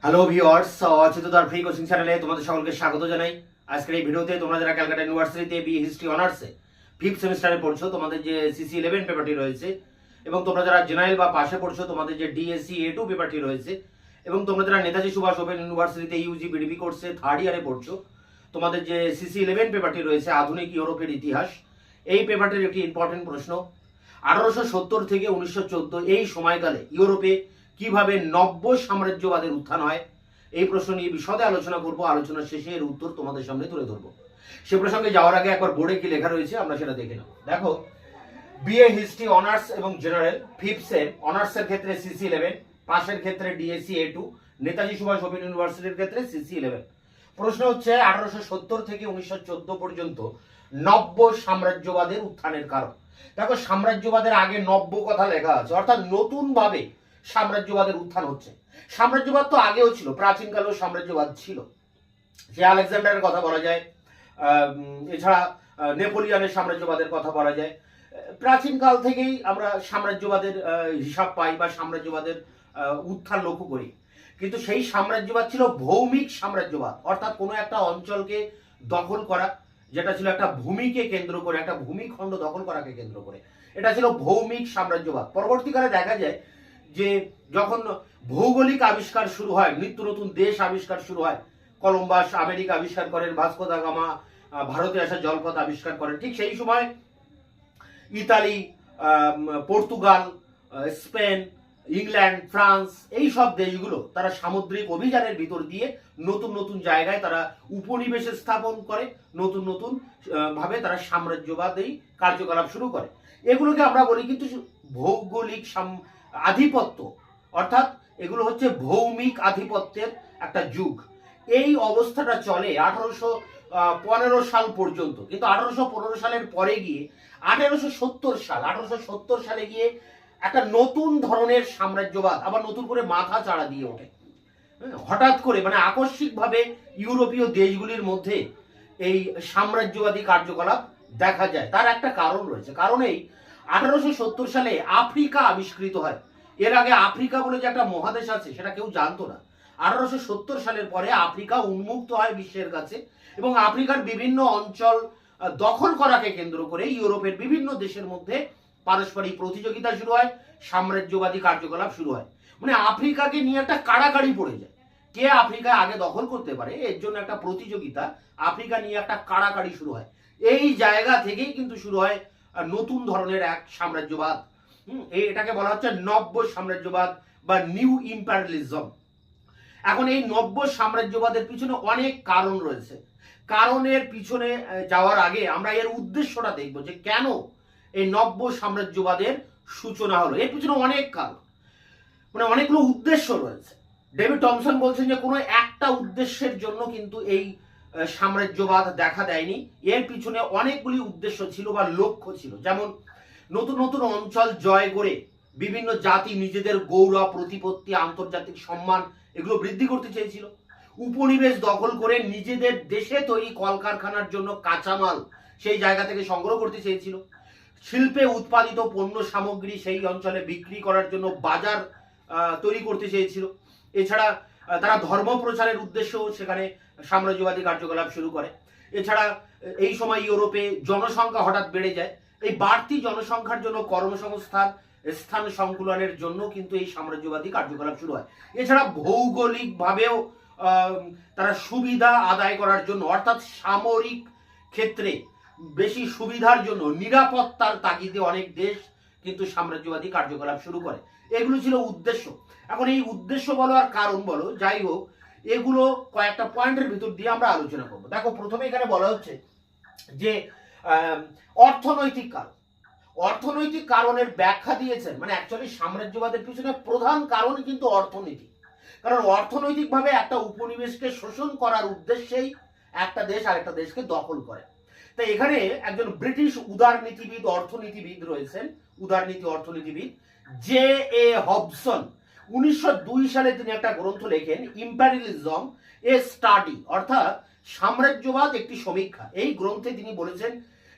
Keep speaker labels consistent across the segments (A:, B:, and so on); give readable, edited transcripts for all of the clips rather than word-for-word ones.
A: Hello viewers, অচ্যুতদার free coaching চ্যানেলে তোমাদের সকলকে স্বাগত জানাই। আজকের এই ভিডিওতে তোমরা যারা ক্যালকাটা ইউনিভার্সিটিতে বি হিস্ট্রি অনার্সে 5th সেমিস্টারে পড়ছো, তোমাদের যে সিসি 11 পেপারটি রয়েছে, এবং তোমরা যারা জেনারেল বা পাশে পড়ছো, তোমাদের যে ডিএসসি A2 পেপারটি রয়েছে, এবং তোমরা যারা নেতাজি সুভাষ ওপেন ইউনিভার্সিটিতে ইউজি বিডিপি কোর্সে 3rd ইয়ারে পড়ছো, তোমাদের যে সিসি 11 পেপারটি রয়েছে আধুনিক ইউরোপের ইতিহাস, এই পেপারটির একটি ইম্পর্টেন্ট প্রশ্ন। 1870 থেকে 1914 এই সময়কালে ইউরোপে কিভাবে নব্য সাম্রাজ্যবাদের উত্থান হয়, এই প্রশ্ন নিয়ে বিশদে আলোচনা করব। আলোচনার শেষে এর উত্তর তোমাদের সামনে তুলে ধরবো। সে প্রসঙ্গে যাওয়ার আগে একবার বোর্ডে কি লেখা রয়েছে আমরা সেটা দেখে নেব। দেখো, বিএ হিস্ট্রি অনার্স এবং জেনারেল 5th সেম অনার্সের ক্ষেত্রে সিসি 11, পাশের ক্ষেত্রে DSC A2, Netaji Subhash open ইউনিভার্সিটির ক্ষেত্রে সিসি 11। প্রশ্ন হচ্ছে 1870 থেকে 1914 পর্যন্ত নব্য সাম্রাজ্যবাদের উত্থানের কারণ। দেখো, সাম্রাজ্যবাদের আগে নব্য কথা লেখা আছে, অর্থাৎ নতুন ভাবে সাম্রাজ্যবাদের উত্থান হচ্ছে। সাম্রাজ্যবাদ তো আগেও ছিল, প্রাচীনকালেও সাম্রাজ্যবাদ ছিল। সে আলেকজান্ডারের কথা বলা যায়, এছাড়া নেপোলিয়নের সাম্রাজ্যবাদের কথা বলা যায়। প্রাচীনকাল থেকেই আমরা সাম্রাজ্যবাদের হিসাব পাই বা সাম্রাজ্যবাদের উত্থান লক্ষ্য করি। কিন্তু সেই সাম্রাজ্যবাদ ছিল ভৌমিক সাম্রাজ্যবাদ, অর্থাৎ কোনো একটা অঞ্চলকে দখল করা, যেটা ছিল একটা ভূমিকে কেন্দ্র করে, একটা ভূমিখণ্ড দখল করাকে কেন্দ্র করে। এটা ছিল ভৌমিক সাম্রাজ্যবাদ। পরবর্তীকালে দেখা যায় যে যখন ভৌগোলিক আবিষ্কার শুরু হয়, নিত্য নতুন দেশ আবিষ্কার শুরু হয়, কলম্বাস আমেরিকা আবিষ্কার করেন, ভাস্কো দা গামা ভারতে আসা জলপথ আবিষ্কার করেন, ঠিক সেই সময় Italy, Portugal, Spain, England, France, এই সব দেশগুলো তারা সামুদ্রিক অভিযানের ভিতর দিয়ে নতুন নতুন জায়গায় তারা উপনিবেশ স্থাপন করে, নতুন নতুন ভাবে তারা সাম্রাজ্যবাদী কার্যকলাপ শুরু করে। এগুলোকে আমরা বলি কিন্তু ভৌগোলিক আধিপত্য, অর্থাৎ এগুলো হচ্ছে ভৌমিক আধিপত্যের একটা যুগ। এই অবস্থাটা চলে 1815 সাল পর্যন্ত। কিন্তু 1815 সালের পরে গিয়ে 1870 সালে গিয়ে একটা নতুন ধরনের সাম্রাজ্যবাদ আবার নতুন করে মাথা চাড়া দিয়ে ওঠে। হঠাৎ করে, মানে আকস্মিকভাবে ইউরোপীয় দেশগুলির মধ্যে এই সাম্রাজ্যবাদী কার্যকলাপ দেখা যায়। তার একটা কারণ রয়েছে। কারণ এই 1870 সালে আফ্রিকা আবিষ্কৃত হয়। এর আগে আফ্রিকা বলে যে একটা মহাদেশ আছে সেটা কেউ জানতো না। 1870 সালের পরে আফ্রিকা উন্মুক্ত হয় বিশ্বের কাছে, এবং আফ্রিকার বিভিন্ন অঞ্চল দখল করাকে কেন্দ্র করে ইউরোপের বিভিন্ন দেশের মধ্যে পারস্পরিক প্রতিযোগিতা শুরু হয়, সাম্রাজ্যবাদী কার্যকলাপ শুরু হয়। মানে আফ্রিকাকে নিয়ে একটা কাড়াকাড়ি পড়ে যায়, কে আফ্রিকা আগে দখল করতে পারে, এর জন্য একটা প্রতিযোগিতা, আফ্রিকা নিয়ে একটা কাড়াকাড়ি শুরু হয়। এই জায়গা থেকেই কিন্তু শুরু হয় নতুন ধরনের এক সাম্রাজ্যবাদ। এটাকে বলা হচ্ছে নব্য সাম্রাজ্যবাদ বা নিউ ইম্পেরিয়ালিজম। এখন এই নব্য সাম্রাজ্যবাদের পিছনে অনেক কারণ রয়েছে। কারণের পিছনে যাওয়ার আগে আমরা এর উদ্দেশ্যটা দেখব, যে কেন এই নব্য সাম্রাজ্যবাদের সূচনা হলো। এর পিছনে অনেক কারণ, মানে অনেকগুলো উদ্দেশ্য রয়েছে। ডেভিড টমসন বলছেন যে কোনো একটা উদ্দেশ্যের জন্য কিন্তু এই সাম্রাজ্যবাদ দেখা দেয়নি, এর পিছনে অনেকগুলি উদ্দেশ্য ছিল বা লক্ষ্য ছিল। যেমন নতুন নতুন অঞ্চল জয় করে বিভিন্ন জাতি নিজেদের গৌরব, প্রতিপত্তি, আন্তর্জাতিক সম্মান এগুলো বৃদ্ধি করতে চেয়েছিল। উপনিবেশ দখল করে নিজেদের দেশে তৈরি কলকারখানার জন্য কাঁচামাল সেই জায়গা থেকে সংগ্রহ করতে চেয়েছিল। শিল্পে উৎপাদিত পণ্য সামগ্রী সেই অঞ্চলে বিক্রি করার জন্য বাজার তৈরি করতে চেয়েছিল। এছাড়া তারা ধর্ম প্রচারের উদ্দেশ্যেও সেখানে সাম্রাজ্যবাদী কার্যকলাপ শুরু করে। এছাড়া এই সময় ইউরোপে জনসংখ্যা হঠাৎ বেড়ে যায়। এই বাড়তি জনসংখ্যার জন্য কর্মসংস্থান, স্থান সংকুলনের জন্য কিন্তু এই সাম্রাজ্যবাদী কার্যকলাপ শুরু হয়। এছাড়া ভৌগোলিকভাবেও তারা সুবিধা আদায় করার জন্য, অর্থাৎ সামরিক ক্ষেত্রে বেশি সুবিধার জন্য, নিরাপত্তার তাগিদে অনেক দেশ কিন্তু সাম্রাজ্যবাদী কার্যকলাপ শুরু করে। এগুলো ছিল উদ্দেশ্য। এখন এই উদ্দেশ্য বলো আর কারণ বলো, যাই হোক, এগুলো কয়েকটা পয়েন্টের ভিতর দিয়ে আমরা আলোচনা করবো। দেখো, প্রথমে এখানে বলা হচ্ছে যে অর্থনৈতিক কারণ। অর্থনৈতিক কারণের ব্যাখ্যা দিয়েছেন, মানে অ্যাকচুয়ালি সাম্রাজ্যবাদের পিছনে প্রধান কারণ কিন্তু অর্থনীতি। কারণ অর্থনৈতিকভাবে একটা উপনিবেশকে শোষণ করার উদ্দেশ্যেই একটা দেশ আরেকটা দেশকে দখল করে। তাই এখানে একজন ব্রিটিশ উদারনীতিবিদ, অর্থনীতিবিদ রয়েছেন, উদারনীতি অর্থনীতিবিদ জে এ হবসন। 1902 সালে তিনি একটা গ্রন্থ লেখেন, ইম্পেরিয়ালিজম এ স্টাডি, অর্থাৎ সাম্রাজ্যবাদ একটি সমীক্ষা। এই গ্রন্থে তিনি বলেছেন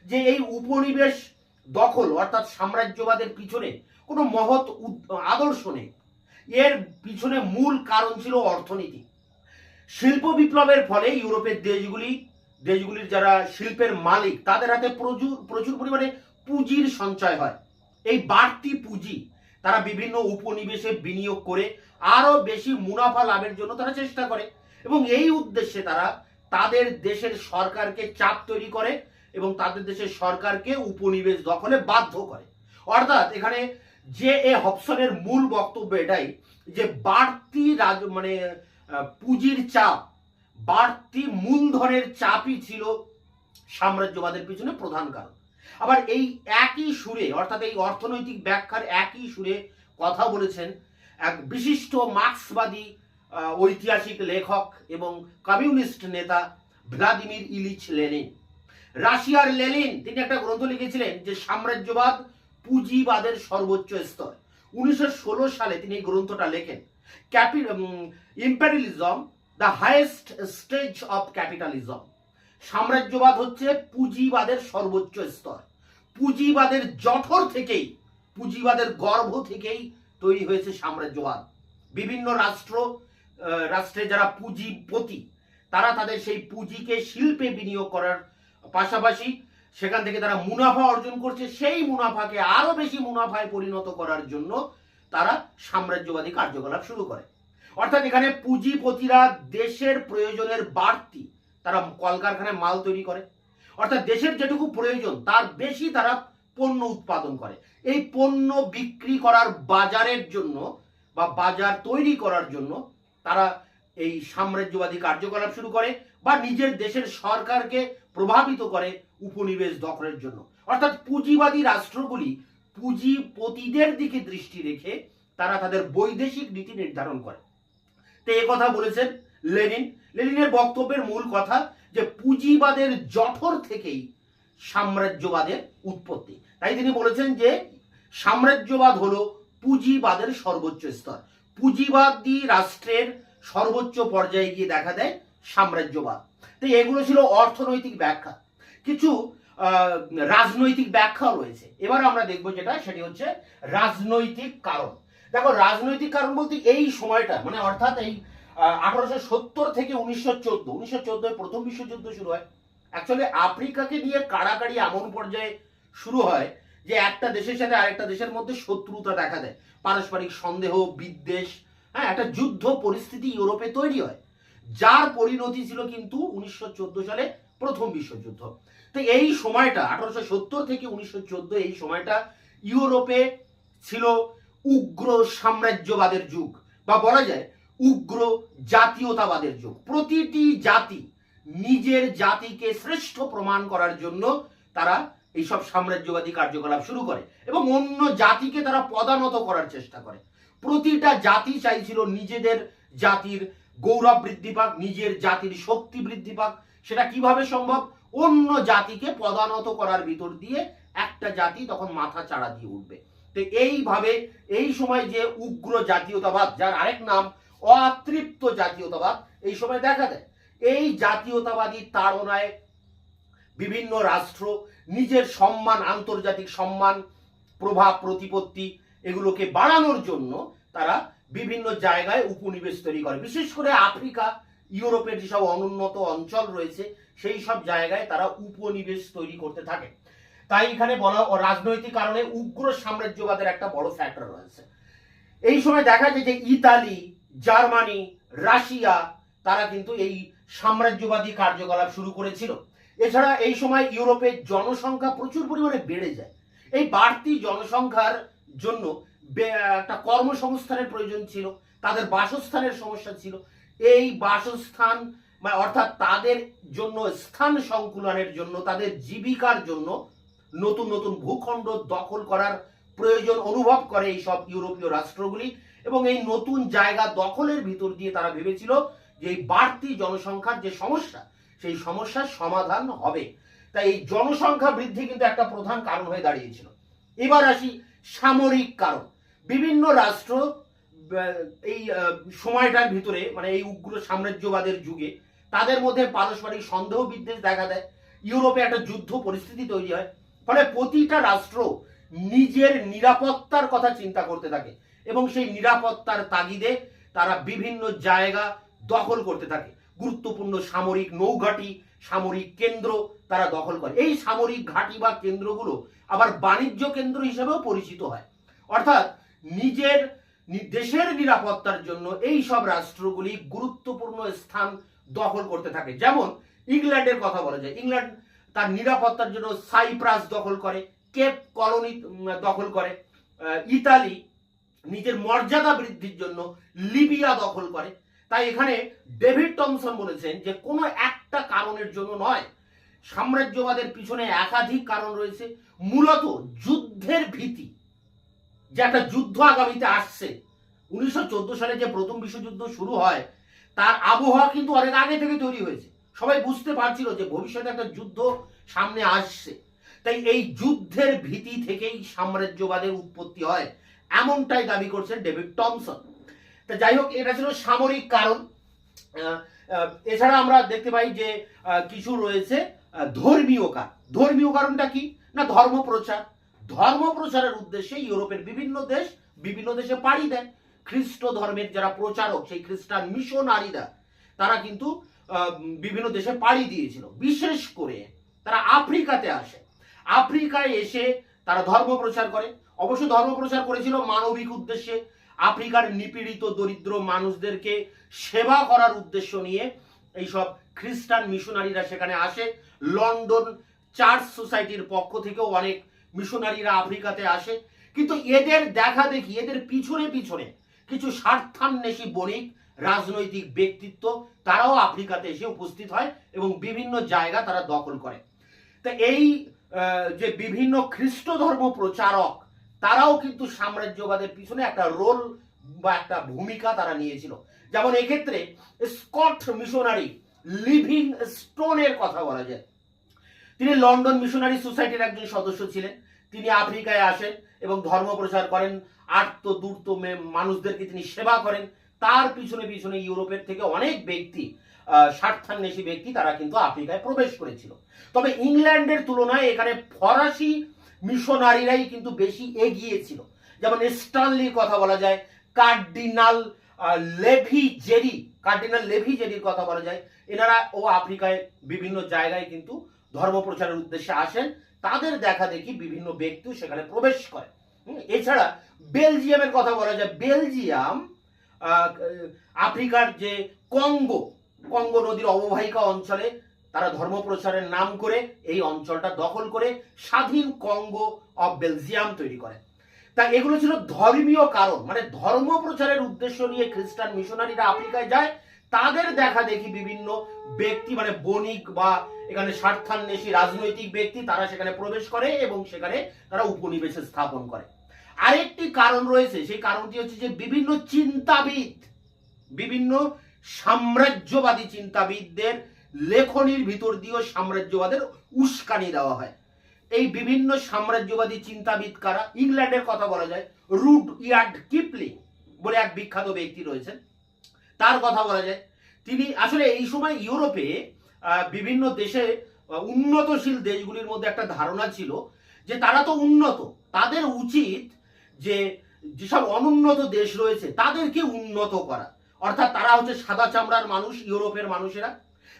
A: যে এই উপনিবেশ দখল অর্থাৎ সাম্রাজ্যবাদের পিছনে কোনো মহৎ আদর্শ নেই। এর পিছনে মূল কারণ ছিল অর্থনীতি। শিল্প বিপ্লবের ফলে ইউরোপের দেশগুলির যারা শিল্পের মালিক তাদের হাতে প্রচুর পরিমাণে পুঁজির সঞ্চয় হয়। এই বাড়তি পুঁজি তারা বিভিন্ন উপনিবেশে বিনিয়োগ করে আরো বেশি মুনাফা লাভের জন্য তারা চেষ্টা করে, এবং এই উদ্দেশ্যে তারা তাদের দেশের সরকারকে চাপ তৈরি করে এবং তাদের দেশের সরকারকে উপনিবেশ দখলে বাধ্য করে। অর্থাৎ এখানে যে এ হবসনের মূল বক্তব্য এটাই যে বাড়তি পুঁজির চাপ, বাড়তি মূলধনের চাপই ছিল সাম্রাজ্যবাদের পিছনে প্রধান কারণ। আবার এই একই সুরে, অর্থাৎ এই অর্থনৈতিক ব্যাখ্যার একই সুরে কথা বলেছেন এক বিশিষ্ট মার্ক্সবাদী ঐতিহাসিক লেখক এবং কমিউনিস্ট নেতা ভ্লাদিমির ইলিচ লেনিন। রাশিয়ার লেনিন তিনি একটা গ্রন্থ লিখেছিলেন যে সাম্রাজ্যবাদ পুঁজিবাদের সর্বোচ্চ স্তর। 1916 সালে তিনি এই গ্রন্থটা লেখেন, imperialism the highest stage of capitalism. সাম্রাজ্যবাদ হচ্ছে পুঁজিবাদের সর্বোচ্চ স্তর। পুঁজিবাদের জঠর থেকেই, পুঁজিবাদের গর্ভ থেকেই তৈরি হয়েছে সাম্রাজ্যবাদ। বিভিন্ন রাষ্ট্রে যারা পুঁজিপতি তারা তাদের সেই পুঁজিকে শিল্পে বিনিয়োগ করার পাশাপাশি সেখান থেকে তারা মুনাফা অর্জন করছে। সেই মুনাফাকে আরো বেশি মুনাফায় পরিণত করার জন্য তারা সাম্রাজ্যবাদী কার্যকলাপ শুরু করে। অর্থাৎ এখানে পুঁজিপতিরা দেশের প্রয়োজনের বাড়তি তারা কলকারখানায় মাল তৈরি করে, অর্থাৎ দেশের যেটুকু প্রয়োজন তার বেশি তারা পণ্য উৎপাদন করে। এই পণ্য বিক্রি করার বাজারের জন্য বা বাজার তৈরি করার জন্য তারা এই সাম্রাজ্যবাদী কার্যকলাপ শুরু করে বা নিজের দেশের সরকারকে প্রভাবিত করে উপনিবেশ দখলের জন্য। অর্থাৎ পুঁজিবাদী রাষ্ট্রগুলি পুঁজিপতিদের দিকে দৃষ্টি রেখে তারা তাদের বৈদেশিক নীতি নির্ধারণ করে। তো এই কথা বলেছেন লেনিন। লেনিনের বক্তব্যের মূল কথা যে পুঁজিবাদের জঠর থেকেই সাম্রাজ্যবাদের উৎপত্তি। তাই তিনি বলেছেন যে সাম্রাজ্যবাদ হলো পুঁজিবাদের সর্বোচ্চ স্তর। পুঁজিবাদী রাষ্ট্রের সর্বোচ্চ পর্যায়ে গিয়ে দেখা দেয় সাম্রাজ্যবাদ। তো এগুলো ছিল অর্থনৈতিক ব্যাখ্যা। কিছু রাজনৈতিক ব্যাখ্যাও রয়েছে। এবার আমরা দেখবো যেটা, সেটি হচ্ছে রাজনৈতিক কারণ। দেখো, রাজনৈতিক কারণ বলতে এই সময়টা মানে অর্থাৎ এই 1870 থেকে 1914 প্রথম বিশ্বযুদ্ধ শুরু হয়। অ্যাকচুয়ালি আফ্রিকাকে নিয়ে কাড়াকাড়ি এমন পর্যায়ে শুরু হয় যে একটা দেশের সাথে আরেকটা দেশের মধ্যে শত্রুতা দেখা দেয়, পারস্পরিক সন্দেহ, বিদ্বেষ, হ্যাঁ, একটা যুদ্ধ পরিস্থিতি ইউরোপে তৈরি হয়, যার পরিণতি ছিল কিন্তু 1914 সালে প্রথম বিশ্বযুদ্ধ। তো এই সময়টা 1870 থেকে 1914 এই সময়টা ইউরোপে ছিল উগ্র সাম্রাজ্যবাদের যুগ, বা বলা যায় উগ্র জাতীয়তাবাদের যুগ। প্রতিটি জাতি নিজের জাতিকে শ্রেষ্ঠ প্রমাণ করার জন্য তারা এইসব সাম্রাজ্যবাদী কার্যকলাপ শুরু করে এবং অন্য জাতিকে তারা পদানত করার চেষ্টা করে। প্রতিটা জাতি চাইছিল নিজেদের জাতির গৌরব বৃদ্ধি পাক, নিজের জাতির শক্তি বৃদ্ধি পাক। সেটা কিভাবে সম্ভব? অন্য জাতিকে পদানত করার ভিতর দিয়ে একটা জাতি তখন মাথা চাড়া দিয়ে উঠবে। তো এইভাবে এই সময় যে উগ্র জাতীয়তাবাদ, যার আরেক নাম অতৃপ্ত জাতীয়তাবাদ, এই সময় দেখা দেয়। এই জাতীয়তাবাদী তাড়নায় বিভিন্ন রাষ্ট্র নিজের সম্মান, আন্তর্জাতিক সম্মান, প্রভাব, প্রতিপত্তি এগুলোকে বাড়ানোর জন্য তারা বিভিন্ন জায়গায় উপনিবেশ তৈরি করে। বিশেষ করে আফ্রিকা, ইউরোপের যেসব অনুন্নত অঞ্চল রয়েছে সেই সব জায়গায় তারা উপনিবেশ তৈরি করতে থাকে। তাই এখানে বলা রাজনৈতিক কারণে উগ্র সাম্রাজ্যবাদের একটা বড় ফ্যাক্টর রয়েছে। এই সময় দেখা যায় যে ইতালি, জার্মানি, রাশিয়া তারা কিন্তু এই সাম্রাজ্যবাদী কার্যকলাপ শুরু করেছিল। এছাড়া এই সময় ইউরোপের জনসংখ্যা প্রচুর পরিমাণে বেড়ে যায়। এই বাড়তি জনসংখ্যার জন্য একটা কর্মসংস্থানের প্রয়োজন ছিল, তাদের বাসস্থানের সমস্যা ছিল। এই বাসস্থান অর্থাৎ তাদের জন্য স্থান সংকুলনের জন্য, তাদের জীবিকার জন্য নতুন নতুন ভূখণ্ড দখল করার প্রয়োজন অনুভব করে এই সব ইউরোপীয় রাষ্ট্রগুলি, এবং এই নতুন জায়গা দখলের ভিতর দিয়ে তারা ভেবেছিল যে এই বাড়তি জনসংখ্যার যে সমস্যা, সেই সমস্যার সমাধান হবে। তাই এই জনসংখ্যা বৃদ্ধি কিন্তু একটা প্রধান কারণ হয়ে দাঁড়িয়েছিল। এবার আসি সামরিক কারণ। বিভিন্ন রাষ্ট্র এই সময়টার ভিতরে মানে এই উগ্র সাম্রাজ্যবাদের যুগে তাদের মধ্যে পারস্পরিক সন্দেহ বিদ্বেষ দেখা দেয়। ইউরোপে একটা যুদ্ধ পরিস্থিতি তৈরি হয়। ফলে প্রতিটা রাষ্ট্র নিজের নিরাপত্তার কথা চিন্তা করতে থাকে এবং সেই নিরাপত্তার তাগিদে তারা বিভিন্ন জায়গা দখল করতে থাকে। গুরুত্বপূর্ণ সামরিক নৌঘাঁটি, সামরিক কেন্দ্র তারা দখল করে। এই সামরিক ঘাঁটি বা কেন্দ্রগুলো আবার বাণিজ্য কেন্দ্র হিসেবেও পরিচিত হয়। অর্থাৎ নিজের দেশের নিরাপত্তার জন্য এই সব রাষ্ট্রগুলি গুরুত্বপূর্ণ স্থান দখল করতে থাকে। যেমন ইংল্যান্ডের কথা বলা যায়, ইংল্যান্ড তার নিরাপত্তার জন্য সাইপ্রাস দখল করে, কেপ কলোনি দখল করে। ইতালি নিজের মর্যাদা বৃদ্ধির জন্য লিবিয়া দখল করে। তাই এখানে ডেভিড টমসন বলেছেন যে কোনো একটা কারণের জন্য নয়, সাম্রাজ্যবাদের পিছনে একাধিক কারণ রয়েছে। মূলত যুদ্ধের ভীতি, যে একটা যুদ্ধ আগামীতে আসছে। 1914 সালে যে প্রথম বিশ্বযুদ্ধ শুরু হয় তার আবহাওয়া কিন্তু অনেক আগে থেকে তৈরি হয়েছে। সবাই বুঝতে পারছিল যে ভবিষ্যতে একটা যুদ্ধ সামনে আসছে। তাই এই যুদ্ধের ভীতি থেকেই সাম্রাজ্যবাদের উৎপত্তি হয়, এমনটাই দাবি করছেন ডেভিড টমসন। তা যাই হোক, এটা ছিল সামরিক কারণ। এছাড়া আমরা দেখতে পাই যে কিছু রয়েছে ধর্মীয় কারণ। ধর্মীয় কারণটা কি না, ধর্মপ্রচার। ধর্মপ্রচারের উদ্দেশ্যে ইউরোপের বিভিন্ন দেশে পাড়ি দেয়। খ্রিস্ট ধর্মের যারা প্রচারক, সেই খ্রিস্টান মিশনারিরা তারা কিন্তু বিভিন্ন দেশে পাড়ি দিয়েছিল। বিশেষ করে তারা আফ্রিকাতে আসে। আফ্রিকায় এসে তারা ধর্ম প্রচার করে। অবশ্য ধর্ম প্রচার করেছিল মানবিক উদ্দেশ্যে, আফ্রিকার নিপীড়িত দরিদ্র মানুষদেরকে সেবা করার উদ্দেশ্য নিয়ে এইসব খ্রিস্টান মিশনারিরা সেখানে আসে। লন্ডন চার্চ সোসাইটির পক্ষ থেকেও অনেক মিশনারিরা আফ্রিকাতে আসে। কিন্তু এদের দেখা দেখি, এদের পিছনে পিছনে কিছু স্বার্থান্বেষী বণিক, রাজনৈতিক ব্যক্তিত্ব তারাও আফ্রিকাতে এসে উপস্থিত হয় এবং বিভিন্ন জায়গা তারা দখল করে। তা এই যে বিভিন্ন খ্রিস্ট ধর্ম প্রচারক তারাও কিন্তু সাম্রাজ্যবাদের পিছনে একটা রোল বা একটা ভূমিকা তারা নিয়েছিল। যেমন এক্ষেত্রে স্কট মিশনারি লিভিং স্টোনের কথা বলা যায়। তিনি লন্ডন মিশনারি সোসাইটির একজন সদস্য ছিলেন। তিনি আফ্রিকায় আসেন এবং ধর্ম প্রচার করেন, আর্ত দূর্ত মানুষদেরকে তিনি সেবা করেন। তার পিছনে পিছনে ইউরোপের থেকে অনেক ব্যক্তি, স্বার্থান্বেষী ব্যক্তি, তারা কিন্তু আফ্রিকায় প্রবেশ করেছিল। তবে ইংল্যান্ডের তুলনায় এখানে ফরাসি মিশনারিরাই কিন্তু বেশি এগিয়ে ছিল। যেমন স্টানলির কথা বলা যায়, কার্ডিনাল লেভি জেরির কথা বলা যায়। এনারা ও আফ্রিকায় বিভিন্ন জায়গায় কিন্তু ধর্ম প্রচারের উদ্দেশ্যে আসেন। তাদের দেখা দেখি বিভিন্ন ব্যক্তিও সেখানে প্রবেশ করে। এছাড়া বেলজিয়ামের কথা বলা যায়। বেলজিয়াম আফ্রিকার যে কঙ্গো নদীর অববাহিকা অঞ্চলে তারা ধর্ম প্রচারের নাম করে এই অঞ্চলটা দখল করে স্বাধীন কঙ্গো অফ বেলজিয়াম তৈরি করে। তা এগুলো ছিল ধর্মীয় কারণ, মানে ধর্ম প্রচারের উদ্দেশ্য নিয়ে খ্রিস্টান মিশনারিরা আফ্রিকায় যায়। তাদের দেখা দেখি বিভিন্ন ব্যক্তি, মানে বণিক বা এখানে স্বার্থান্বেষী রাজনৈতিক ব্যক্তি, তারা সেখানে প্রবেশ করে এবং সেখানে তারা উপনিবেশ স্থাপন করে। আরেকটি কারণ রয়েছে, সেই কারণটি হচ্ছে যে বিভিন্ন চিন্তাবিদ, বিভিন্ন সাম্রাজ্যবাদী চিন্তাবিদদের লেখনির ভিতর দিয়েও সাম্রাজ্যবাদের উস্কানি দেওয়া হয়। এই বিভিন্ন সাম্রাজ্যবাদী চিন্তাবিদ কারা? ইংল্যান্ডের কথা বলা যায়, রুডইয়ার্ড কিপলিং বলে এক বিখ্যাত ব্যক্তি রয়েছেন, তার কথা বলা যায়। তিনি আসলে এই সময় ইউরোপে বিভিন্ন দেশে উন্নতশীল দেশগুলির মধ্যে একটা ধারণা ছিল যে তারা তো উন্নত, তাদের উচিত যে যেসব অনুন্নত দেশ রয়েছে তাদেরকে উন্নত করা। অর্থাৎ তারা হচ্ছে সাদা চামড়ার মানুষ, ইউরোপের মানুষেরা,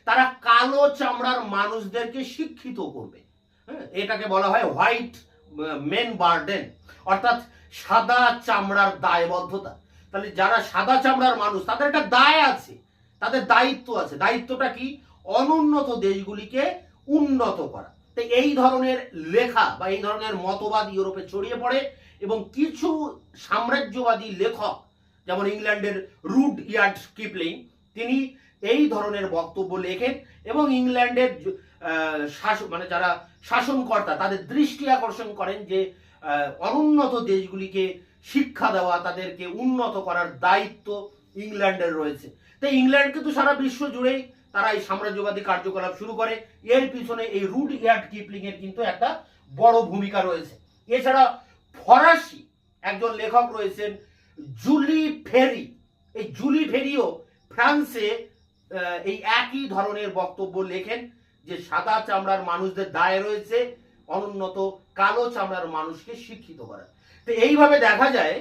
A: তারা কালো চামড়ার মানুষদেরকে শিক্ষিত করবে। এটাকে বলা হয় হোয়াইট মেন বার্ডেন, অর্থাৎ সাদা চামড়ার দায়বদ্ধতা। তাহলে যারা সাদা চামড়ার মানুষ তাদের একটা দায় আছে, তাদের দায়িত্ব আছে। দায়িত্বটা কি? অনুন্নত দেশগুলিকে উন্নত করা। তো এই ধরনের লেখা বা এই ধরনের মতবাদ ইউরোপে ছড়িয়ে পড়ে এবং কিছু সাম্রাজ্যবাদী লেখক, যেমন ইংল্যান্ডের রুডইয়ার্ড কিপলিং, তিনি এই ধরনের বক্তব্য লেখেন এবং ইংল্যান্ডের মানে যারা শাসনকর্তা তাদের দৃষ্টি আকর্ষণ করেন যে অনুন্নত দেশগুলিকে শিক্ষা দেওয়া, তাদেরকে উন্নত করার দায়িত্ব ইংল্যান্ডের রয়েছে। তাই ইংল্যান্ড কিন্তু সারা বিশ্ব জুড়েই তারা এই সাম্রাজ্যবাদী কার্যকলাপ শুরু করে। এর পিছনে এই রুডইয়ার্ড কিপলিং এর কিন্তু একটা বড় ভূমিকা রয়েছে। এছাড়া ফরাসি একজন লেখক রয়েছেন জুলি ফেরি। এই জুলি ফেরিও ফ্রান্সে এই একই ধরনের বক্তব্য লেখেন যে সাদা চামড়ার মানুষদের দায় রয়েছে অনুন্নত কালো চামড়ার মানুষকে শিক্ষিত করা। তো এইভাবে দেখা যায়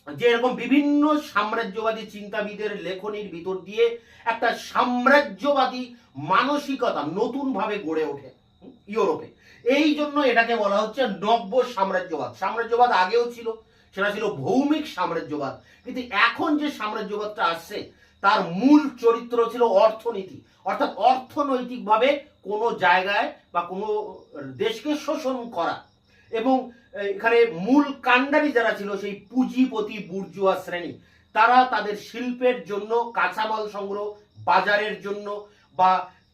A: যে এরকম বিভিন্ন সাম্রাজ্যবাদী চিন্তাবিদের লেখনীর ভিতর দিয়ে একটা সাম্রাজ্যবাদী মানসিকতা নতুন ভাবে গড়ে ওঠে ইউরোপে। এই জন্য এটাকে বলা হচ্ছে নব্য সাম্রাজ্যবাদ। সাম্রাজ্যবাদ আগেও ছিল, সেটা ছিল ভৌমিক সাম্রাজ্যবাদ, কিন্তু এখন যে সাম্রাজ্যবাদটা আসছে তার মূল চরিত্র ছিল অর্থনীতি, অর্থাৎ অর্থনৈতিকভাবে কোনো জায়গায় বা কোনো দেশকে শোষণ করা। এবং এখানে মূল কাণ্ডারি যারা ছিল সেই পুঁজিপতি বুর্জুয়া শ্রেণী, তারা তাদের শিল্পের জন্য কাঁচামাল সংগ্রহ, বাজারের জন্য বা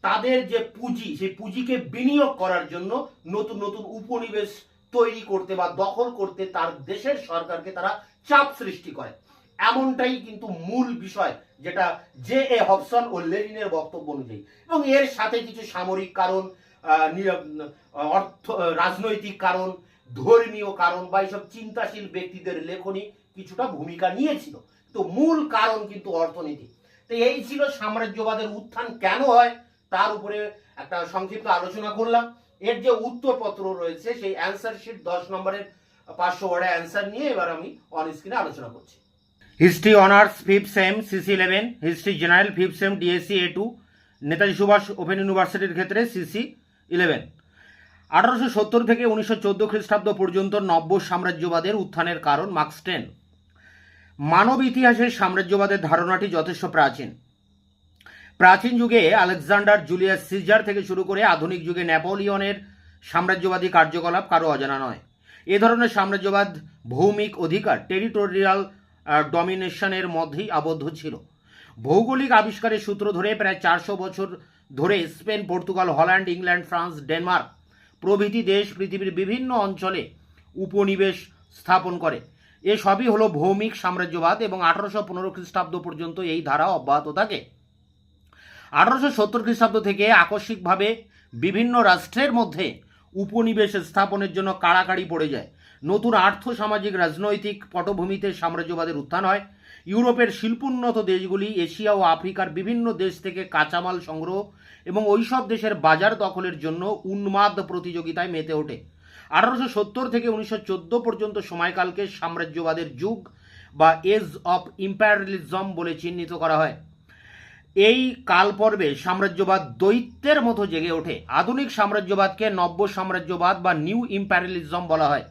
A: তাদের যে পুঁজি সেই পুঁজিকে বিনিয়োগ করার জন্য নতুন নতুন উপনিবেশ তৈরি করতে বা দখল করতে তার দেশের সরকারকে তারা চাপ সৃষ্টি করে। এমনটাই কিন্তু মূল বিষয়, যেটা জে এ হবসন ও লেনিনের বক্তব্য অনুযায়ী। এবং এর সাথে কিছু সামরিক কারণ, অর্থ রাজনৈতিক কারণ, ধর্মীয় কারণ বা এইসব চিন্তাশীল ব্যক্তিদের লেখনী কিছুটা ভূমিকা নিয়েছিল, তো মূল কারণ কিন্তু অর্থনীতি। তো এই ছিল সাম্রাজ্যবাদের উত্থান কেন হয় তার উপরে একটা সংক্ষিপ্ত আলোচনা করলাম। এর যে উত্তরপত্র রয়েছে সেই অ্যান্সার শিট 10 নম্বরের 500 ওয়ার্ডে অ্যান্সার নিয়ে এবার আমি অন স্ক্রিনে আলোচনা করছি। History honours 5th sem CC 11, history general 5th sem DSC A2, Netaji Subhash open ইউনিভার্সিটির ক্ষেত্রে সিসি 11। 1870 থেকে 1914 খ্রিস্টাব্দ পর্যন্ত নব্য সাম্রাজ্যবাদের উত্থানের কারণ। মার্কস 10। মানব ইতিহাসের সাম্রাজ্যবাদের ধারণাটি যথেষ্ট প্রাচীন। প্রাচীন যুগে আলেকজান্ডার জুলিয়াস সিজার থেকে শুরু করে আধুনিক যুগে নেপোলিয়নের সাম্রাজ্যবাদী কার্যকলাপ কারো অজানা নয়। এ ধরনের সাম্রাজ্যবাদ ভৌমিক অধিকার, টেরিটোরিয়াল ডমিনেশনের মধ্যেই আবদ্ধ ছিল। ভৌগোলিক আবিষ্কারের সূত্র ধরে প্রায় 400 বছর ধরে Spain, Portugal, Holland, England, France, Denmark প্রভৃতি দেশ পৃথিবীর বিভিন্ন অঞ্চলে উপনিবেশ স্থাপন করে। এ সবই হলো ভৌমিক সাম্রাজ্যবাদ এবং 1815 খ্রিস্টাব্দ পর্যন্ত এই ধারা অব্যাহত থাকে। 1870 খ্রিস্টাব্দ থেকে আকস্মিকভাবে বিভিন্ন রাষ্ট্রের মধ্যে উপনিবেশ স্থাপনের জন্য কাড়াকাড়ি পড়ে যায়। নতুন আর্থ সামাজিক রাজনৈতিক পটভূমিতে সাম্রাজ্যবাদের উত্থান হয়। ইউরোপের শিল্পোন্নত দেশগুলি এশিয়া ও আফ্রিকার বিভিন্ন দেশ থেকে কাঁচামাল সংগ্রহ এবং ওইসব দেশের বাজার দখলের জন্য উন্মাদ প্রতিযোগিতায় মেতে ওঠে। 1870 থেকে 1914 পর্যন্ত সময়কালকে সাম্রাজ্যবাদের যুগ বা এজ অফ ইম্পেরিয়ালিজম বলে চিহ্নিত করা হয়। এই কালপর্বে সাম্রাজ্যবাদ দৈত্যের মতো জেগে ওঠে। আধুনিক সাম্রাজ্যবাদকে নব্য সাম্রাজ্যবাদ বা নিউ ইম্পেরিয়ালিজম বলা হয়।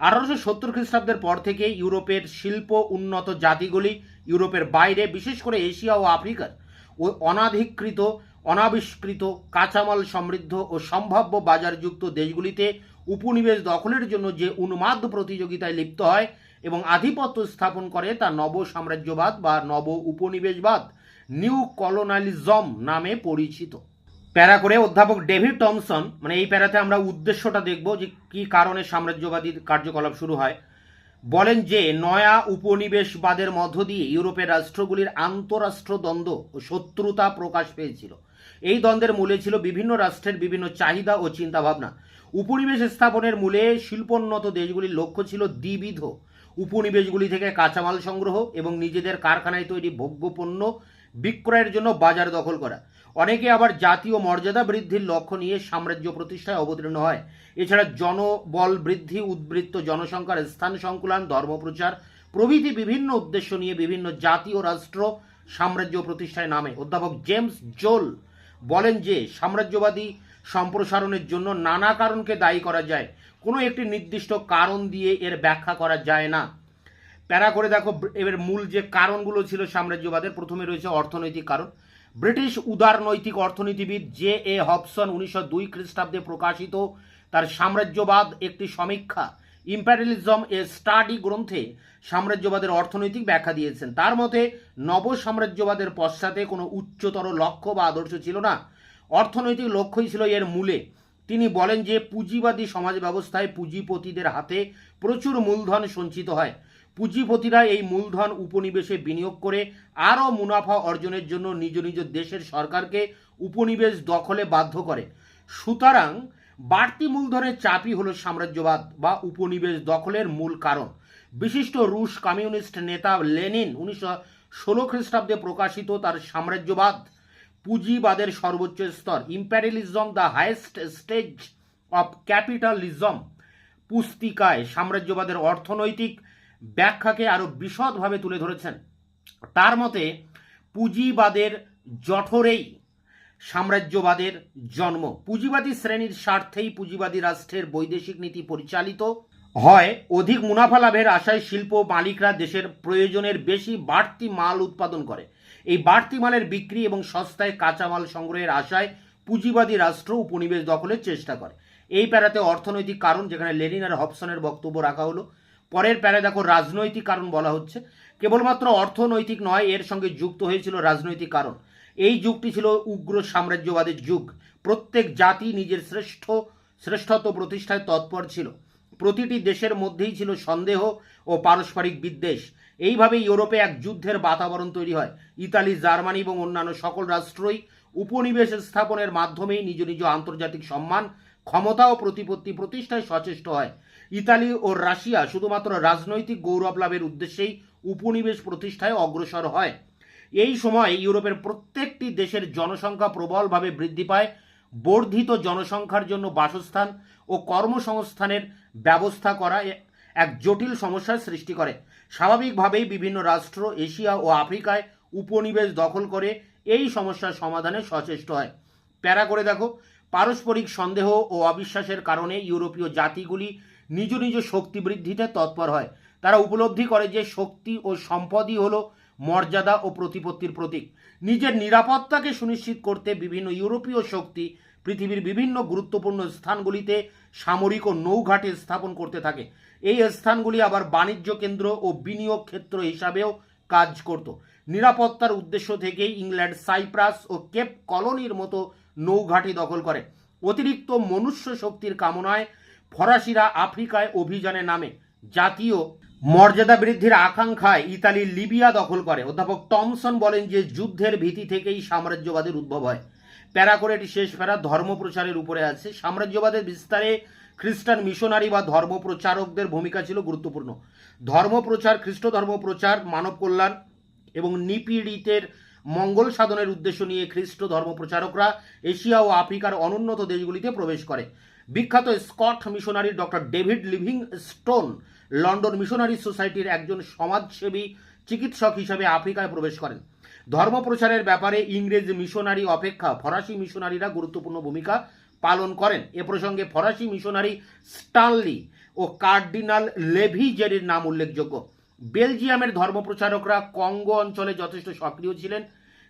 A: 1870 খ্রিস্টাব্দের পর থেকে ইউরোপের শিল্প উন্নত জাতিগুলি ইউরোপের বাইরে, বিশেষ করে এশিয়া ও আফ্রিকার ও অনাধিকৃত, অনাবিষ্কৃত, কাঁচামাল সমৃদ্ধ ও সম্ভাব্য বাজারযুক্ত দেশগুলিতে উপনিবেশ দখলের জন্য যে উন্মাদ প্রতিযোগিতায় লিপ্ত হয় এবং আধিপত্য স্থাপন করে তা নব সাম্রাজ্যবাদ বা নব উপনিবেশবাদ, নিউ কলোনালিজম নামে পরিচিত। প্যারা করে অধ্যাপক ডেভিড টমসন, মানে এই প্যারাতে আমরা উদ্দেশ্যটা দেখব যে কি কারণে সাম্রাজ্যবাদী কার্যকলাপ শুরু হয়, বলেন যে নয়া উপনিবেশবাদের মধ্য দিয়ে ইউরোপের রাষ্ট্রগুলির আন্তঃরাষ্ট্র দ্বন্দ্ব ও শত্রুতা প্রকাশ পেয়েছিল। এই দ্বন্দ্বের মূলে ছিল বিভিন্ন রাষ্ট্রের বিভিন্ন চাহিদা ও চিন্তাভাবনা। উপনিবেশ স্থাপনের মূলে শিল্পোন্নত দেশগুলির লক্ষ্য ছিল দ্বিবিধ: উপনিবেশগুলি থেকে কাঁচামাল সংগ্রহ এবং নিজেদের কারখানায় তৈরি ভোগ্যপণ্য বিক্রয়ের জন্য বাজার দখল করা। অনেকে আবার জাতীয় মর্যাদা বৃদ্ধির লক্ষ্য নিয়ে সাম্রাজ্য প্রতিষ্ঠায় অবতীর্ণ হয়। এছাড়া জনবল বৃদ্ধি, উদ্বৃত্ত জনসংখ্যার স্থান সংকুলন, ধর্মপ্রচার প্রভৃতি বিভিন্ন উদ্দেশ্য নিয়ে বিভিন্ন জাতি ও রাষ্ট্র সাম্রাজ্য প্রতিষ্ঠায় নামে। অধ্যাপক জেমস জোল বলেন যে সাম্রাজ্যবাদী সম্প্রসারণের জন্য নানা কারণকে দায়ী করা যায়, কোনো একটি নির্দিষ্ট কারণ দিয়ে এর ব্যাখ্যা করা যায় না। প্যারা করে দেখো এর মূল যে কারণগুলো ছিল সাম্রাজ্যবাদের। প্রথমে রয়েছে অর্থনৈতিক কারণ। ব্রিটিশ উদারনৈতিক অর্থনীতিবিদ জে এ হবসন 1902 খ্রিস্টাব্দে প্রকাশিত তার সাম্রাজ্যবাদ একটি সমীক্ষা, ইম্পেরিয়ালিজম এ স্টাডি গ্রন্থে সাম্রাজ্যবাদের অর্থনৈতিক ব্যাখ্যা দিয়েছেন। তার মতে নব সাম্রাজ্যবাদের পশ্চাতে কোনো উচ্চতর লক্ষ্য বা আদর্শ ছিল না, অর্থনৈতিক লক্ষ্যই ছিল এর মূলে। তিনি বলেন যে পুঁজিবাদী সমাজ ব্যবস্থায় পুঁজিপতিদের হাতে প্রচুর মূলধন সঞ্চিত হয়। পুঁজিপতিরা এই মূলধন উপনিবেশে বিনিয়োগ করে আরও মুনাফা অর্জনের জন্য নিজ নিজ দেশের সরকারকে উপনিবেশ দখলে বাধ্য করে। সুতরাং বাড়তি মূলধনের চাপই হলো সাম্রাজ্যবাদ বা উপনিবেশ দখলের মূল কারণ। বিশিষ্ট রুশ কমিউনিস্ট নেতা লেনিন 1916 খ্রিস্টাব্দে প্রকাশিত তার সাম্রাজ্যবাদ পুঁজিবাদের সর্বোচ্চ স্তর, imperialism the highest stage of capitalism পুস্তিকায় সাম্রাজ্যবাদের অর্থনৈতিক ব্যাখ্যাকে আরো বিশদভাবে তুলে ধরেছেন। তার মতে পুঁজিবাদের জঠরেই সাম্রাজ্যবাদের জন্ম। পুঁজিবাদী শ্রেণীর স্বার্থেই পুঁজিবাদী রাষ্ট্রের বৈদেশিক নীতি পরিচালিত হয়। অধিক মুনাফা লাভের আশায় শিল্প মালিকরা দেশের প্রয়োজনের বেশি বাড়তি মাল উৎপাদন করে। এই বাড়তি মালের বিক্রি এবং সস্তায় কাঁচামাল সংগ্রহের আশায় পুঁজিবাদী রাষ্ট্র উপনিবেশ দখলের চেষ্টা করে। এই প্যারাতে অর্থনৈতিক কারণ, যেখানে লেনিন আর হবসনের বক্তব্য রাখা হলো। পরের প্যারায় দেখো রাজনৈতিক কারণ বলা হচ্ছে। কেবলমাত্র অর্থনৈতিক নয়, এর সঙ্গে যুক্ত হয়েছিল রাজনৈতিক কারণ। এই যুগটি ছিল উগ্র সাম্রাজ্যবাদের যুগ। প্রত্যেক জাতি নিজের শ্রেষ্ঠত্ব প্রতিষ্ঠায় তৎপর ছিল। প্রতিটি দেশের মধ্যেই ছিল সন্দেহ ও পারস্পরিক বিদ্বেষ। এইভাবে ইউরোপে এক যুদ্ধের বাতাবরণ তৈরি হয়। ইতালি, জার্মানি এবং অন্যান্য সকল রাষ্ট্রই উপনিবেশ স্থাপনের মাধ্যমেই নিজ নিজ আন্তর্জাতিক সম্মান, ক্ষমতা ও প্রতিপত্তি প্রতিষ্ঠায় সচেষ্ট হয়। ইতালি ও রাশিয়া শুধুমাত্র রাজনৈতিক গৌরব লাভের উদ্দেশ্যেই উপনিবেশ প্রতিষ্ঠায় অগ্রসর হয়। এই সময় ইউরোপের প্রত্যেকটি দেশের জনসংখ্যা প্রবলভাবে বৃদ্ধি পায়। বর্ধিত জনসংখ্যার জন্য বাসস্থান ও কর্মসংস্থানের ব্যবস্থা করা এক জটিল সমস্যার সৃষ্টি করে। স্বাভাবিকভাবেই বিভিন্ন রাষ্ট্র এশিয়া ও আফ্রিকায় উপনিবেশ দখল করে এই সমস্যার সমাধানে সচেষ্ট হয়। প্যারা করে দেখো, পারস্পরিক সন্দেহ ও অবিশ্বাসের কারণে ইউরোপীয় জাতিগুলি নিজ নিজ শক্তি বৃদ্ধিতে তৎপর হয়। তারা উপলব্ধি করে যে শক্তি ও সম্পদই হলো মর্যাদা ও প্রতিপত্তির প্রতীক। নিজের নিরাপত্তাকে সুনিশ্চিত করতে বিভিন্ন ইউরোপীয় শক্তি পৃথিবীর বিভিন্ন গুরুত্বপূর্ণ স্থানগুলিতে সামরিক ও নৌঘাটি স্থাপন করতে থাকে। এই স্থানগুলি আবার বাণিজ্য কেন্দ্র ও বিনিয়োগ ক্ষেত্র হিসাবেও কাজ করত। নিরাপত্তার উদ্দেশ্য থেকেই ইংল্যান্ড সাইপ্রাস ও কেপ কলোনির মতো নৌঘাটি দখল করে। অতিরিক্ত মনুষ্য শক্তির কামনায় ফরাসিরা আফ্রিকায় অভিযানে নামে। জাতীয় মর্যাদা বৃদ্ধির আকাঙ্ক্ষায় ইতালি লিবিয়া দখল করে। অধ্যাপক টমসন বলেন যে যুদ্ধের ভীতি থেকেই সাম্রাজ্যবাদের উদ্ভব হয়। প্যারা করে এটি শেষ প্যারা ধর্ম প্রচারের উপরে আছে। সাম্রাজ্যবাদের বিস্তারে খ্রিস্টান মিশনারি বা ধর্মপ্রচারকদের ভূমিকা ছিল গুরুত্বপূর্ণ। ধর্মপ্রচার, খ্রিস্ট ধর্মপ্রচার, মানব কল্যাণ এবং নিপীড়িতের মঙ্গল সাধনের উদ্দেশ্য নিয়ে খ্রিস্ট ধর্মপ্রচারকরা এশিয়া ও আফ্রিকার অনুন্নত দেশগুলিতে প্রবেশ করে। বিখ্যাত Scott missionary doctor David Livingstone London missionary সোসাইটির একজন সমাজসেবী চিকিৎসক হিসেবে আফ্রিকায় প্রবেশ করেন। ধর্মপ্রচারের ব্যাপারে ইংরেজ মিশনারি অপেক্ষা ফরাসি মিশনারিরা গুরুত্বপূর্ণ ভূমিকা পালন করেন। এ প্রসঙ্গে ফরাসি মিশনারি স্টানলি ও কার্ডিনাল লেভিজেরির নাম উল্লেখযোগ্য। বেলজিয়ামের ধর্মপ্রচারকরা কঙ্গো অঞ্চলে যথেষ্ট সক্রিয় ছিলেন।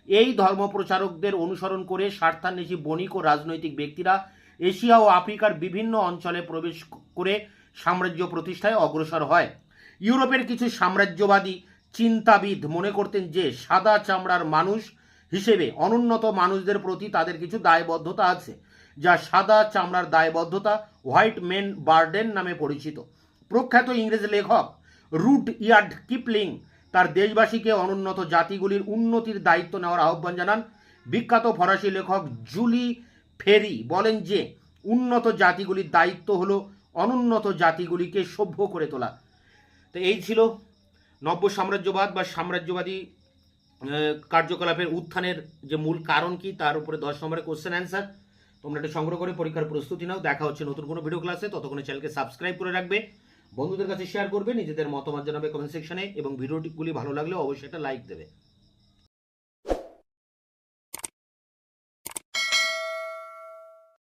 A: এই ধর্মপ্রচারকদের অনুসরণ করে স্বার্থান্বেষী বণিক ও রাজনৈতিক ব্যক্তিরা এশিয়া ও আফ্রিকার বিভিন্ন অঞ্চলে প্রবেশ করে সাম্রাজ্য প্রতিষ্ঠায় অগ্রসর হয়। ইউরোপের কিছু সাম্রাজ্যবাদী চিন্তাবিদ মনে করতেন যে সাদা চামড়ার মানুষ হিসেবে অনুন্নত মানুষদের প্রতি তাদের কিছু দায়বদ্ধতা আছে, যা সাদা চামড়ার দায়বদ্ধতা, হোয়াইট মেন বার্ডেন নামে পরিচিত। প্রখ্যাত ইংরেজ লেখক রুডইয়ার্ড কিপলিং তার দেশবাসীকে অনুন্নত জাতিগুলির উন্নতির দায়িত্ব নেওয়ার আহ্বান জানান। বিখ্যাত ফরাসি লেখক জুলি ফেরি বলেন যে উন্নত জাতিগুলির দায়িত্ব হলো অনুন্নত জাতিগুলিকে সভ্য করে তোলা। তো এই ছিল নব্য সাম্রাজ্যবাদ বা সাম্রাজ্যবাদী কার্যকলাপের উত্থানের যে মূল কারণ কি, তার উপরে 10 নম্বরের কোশ্চেন অ্যান্সার। তোমরা এটা সংগ্রহ করে পরীক্ষার প্রস্তুতি নাও। দেখা হচ্ছে নতুন কোনো ভিডিও ক্লাসে। ততক্ষণে চ্যানেলকে সাবস্ক্রাইব করে রাখবে, বন্ধুদের কাছে শেয়ার করবে, নিজেদের মতামত জানাবে কমেন্ট সেকশনে, এবং ভিডিওগুলি ভালো লাগলে অবশ্যই একটা লাইক দেবে।